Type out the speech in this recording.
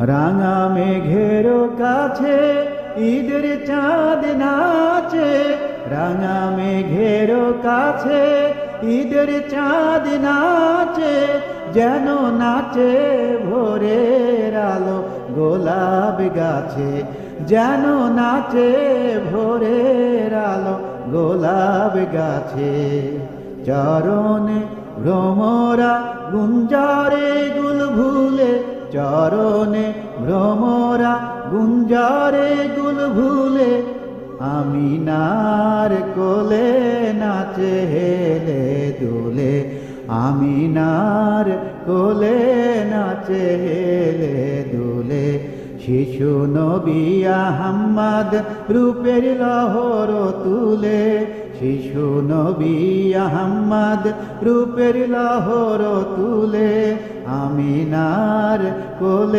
রাঙা মেঘের কাছে ঈদের চাঁদ নাচে, রাঙা মেঘের কাছে ঈদের চাঁদ নাচে, যেন নাচে ভোরের আলো গোলাপ গাছে, যেন নাচে ভোরের আলো গোলাপ গাছে। চরণে ভ্রমরা গুঞ্জারে গুল ভুলে, চরণে ভ্রমরা গুঞ্জারে গুল ভুলে, আমিনার কোলে নাচে হেলে দুলে, আমিনার কোলে নাচে হেলে দুলে। শিশু নবী আহম্মদ রূপের লহর তুলে, শিশু নবী আহম্মদ রূপের লহর তুলে, আমিনার কোলে